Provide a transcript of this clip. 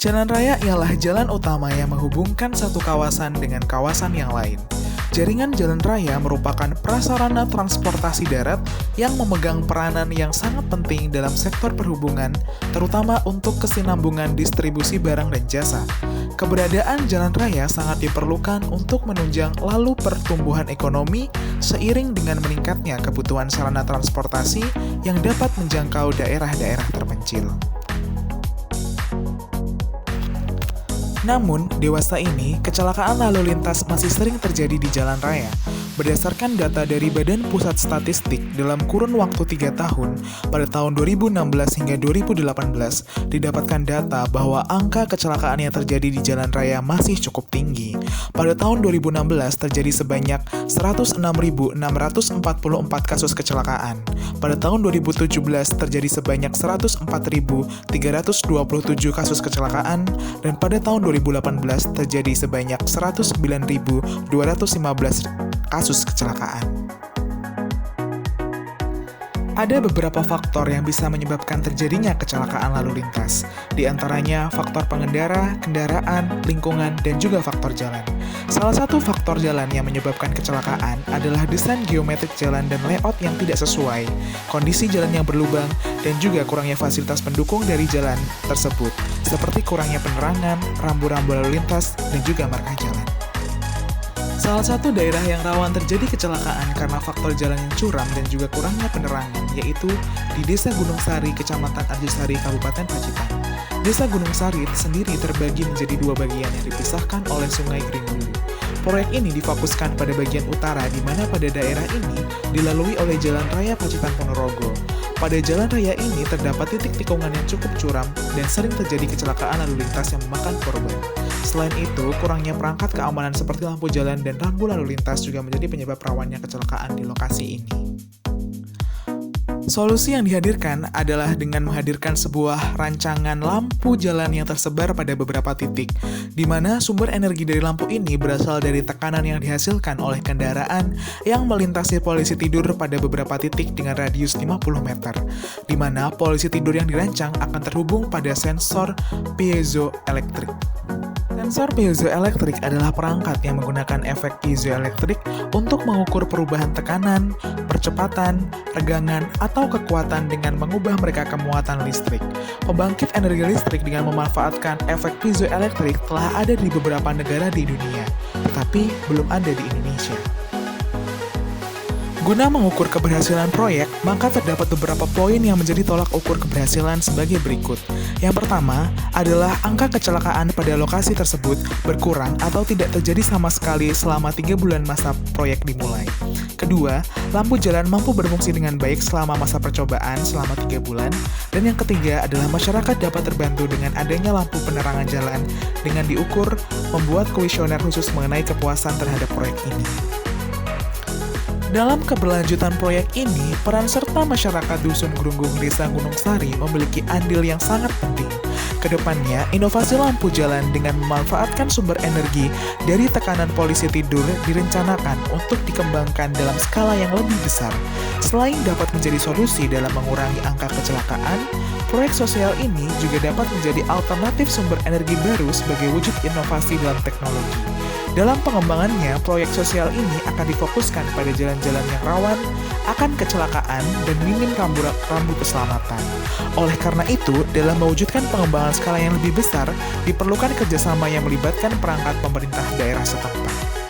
Jalan raya ialah jalan utama yang menghubungkan satu kawasan dengan kawasan yang lain. Jaringan jalan raya merupakan prasarana transportasi darat yang memegang peranan yang sangat penting dalam sektor perhubungan, terutama untuk kesinambungan distribusi barang dan jasa. Keberadaan jalan raya sangat diperlukan untuk menunjang lalu pertumbuhan ekonomi seiring dengan meningkatnya kebutuhan sarana transportasi yang dapat menjangkau daerah-daerah terpencil. Namun, dewasa ini, kecelakaan lalu lintas masih sering terjadi di jalan raya. Berdasarkan data dari Badan Pusat Statistik, dalam kurun waktu 3 tahun, pada tahun 2016 hingga 2018, didapatkan data bahwa angka kecelakaan yang terjadi di jalan raya masih cukup tinggi. Pada tahun 2016 terjadi sebanyak 106.644 kasus kecelakaan. Pada tahun 2017 terjadi sebanyak 104.327 kasus kecelakaan, dan pada tahun 2018 terjadi sebanyak 109.215 kasus kecelakaan. Ada beberapa faktor yang bisa menyebabkan terjadinya kecelakaan lalu lintas. Di antaranya faktor pengendara, kendaraan, lingkungan, dan juga faktor jalan. Salah satu faktor jalan yang menyebabkan kecelakaan adalah desain geometrik jalan dan layout yang tidak sesuai, kondisi jalan yang berlubang, dan juga kurangnya fasilitas pendukung dari jalan tersebut, seperti kurangnya penerangan, rambu-rambu lalu lintas, dan juga marka jalan. Salah satu daerah yang rawan terjadi kecelakaan karena faktor jalan yang curam dan juga kurangnya penerangan, yaitu di Desa Gunung Sari, Kecamatan Arjosari, Kabupaten Pacitan. Desa Gunung Sari sendiri terbagi menjadi 2 bagian yang dipisahkan oleh Sungai Gringgulu. Proyek ini difokuskan pada bagian utara, di mana pada daerah ini dilalui oleh Jalan Raya Pacitan Ponorogo. Pada jalan raya ini terdapat titik tikungan yang cukup curam dan sering terjadi kecelakaan lalu lintas yang memakan korban. Selain itu, kurangnya perangkat keamanan seperti lampu jalan dan rambu lalu lintas juga menjadi penyebab rawannya kecelakaan di lokasi ini. Solusi yang dihadirkan adalah dengan menghadirkan sebuah rancangan lampu jalan yang tersebar pada beberapa titik, di mana sumber energi dari lampu ini berasal dari tekanan yang dihasilkan oleh kendaraan yang melintasi polisi tidur pada beberapa titik dengan radius 50 meter, di mana polisi tidur yang dirancang akan terhubung pada sensor piezoelektrik. Sensor piezoelektrik adalah perangkat yang menggunakan efek piezoelektrik untuk mengukur perubahan tekanan, percepatan, tegangan, atau kekuatan dengan mengubah mereka ke muatan listrik. Pembangkit energi listrik dengan memanfaatkan efek piezoelektrik telah ada di beberapa negara di dunia, tetapi belum ada di Indonesia. Guna mengukur keberhasilan proyek, maka terdapat beberapa poin yang menjadi tolak ukur keberhasilan sebagai berikut. Yang pertama adalah angka kecelakaan pada lokasi tersebut berkurang atau tidak terjadi sama sekali selama 3 bulan masa proyek dimulai. Kedua, lampu jalan mampu berfungsi dengan baik selama masa percobaan selama 3 bulan. Dan yang ketiga adalah masyarakat dapat terbantu dengan adanya lampu penerangan jalan dengan diukur membuat kuesioner khusus mengenai kepuasan terhadap proyek ini. Dalam keberlanjutan proyek ini, peran serta masyarakat Dusun Grunggung Desa Gunung Sari memiliki andil yang sangat penting. Kedepannya, inovasi lampu jalan dengan memanfaatkan sumber energi dari tekanan polisi tidur direncanakan untuk dikembangkan dalam skala yang lebih besar. Selain dapat menjadi solusi dalam mengurangi angka kecelakaan, proyek sosial ini juga dapat menjadi alternatif sumber energi baru sebagai wujud inovasi dalam teknologi. Dalam pengembangannya, proyek sosial ini akan difokuskan pada jalan-jalan yang rawan akan kecelakaan dan minim rambu keselamatan. Oleh karena itu, dalam mewujudkan pengembangan skala yang lebih besar, diperlukan kerjasama yang melibatkan perangkat pemerintah daerah setempat.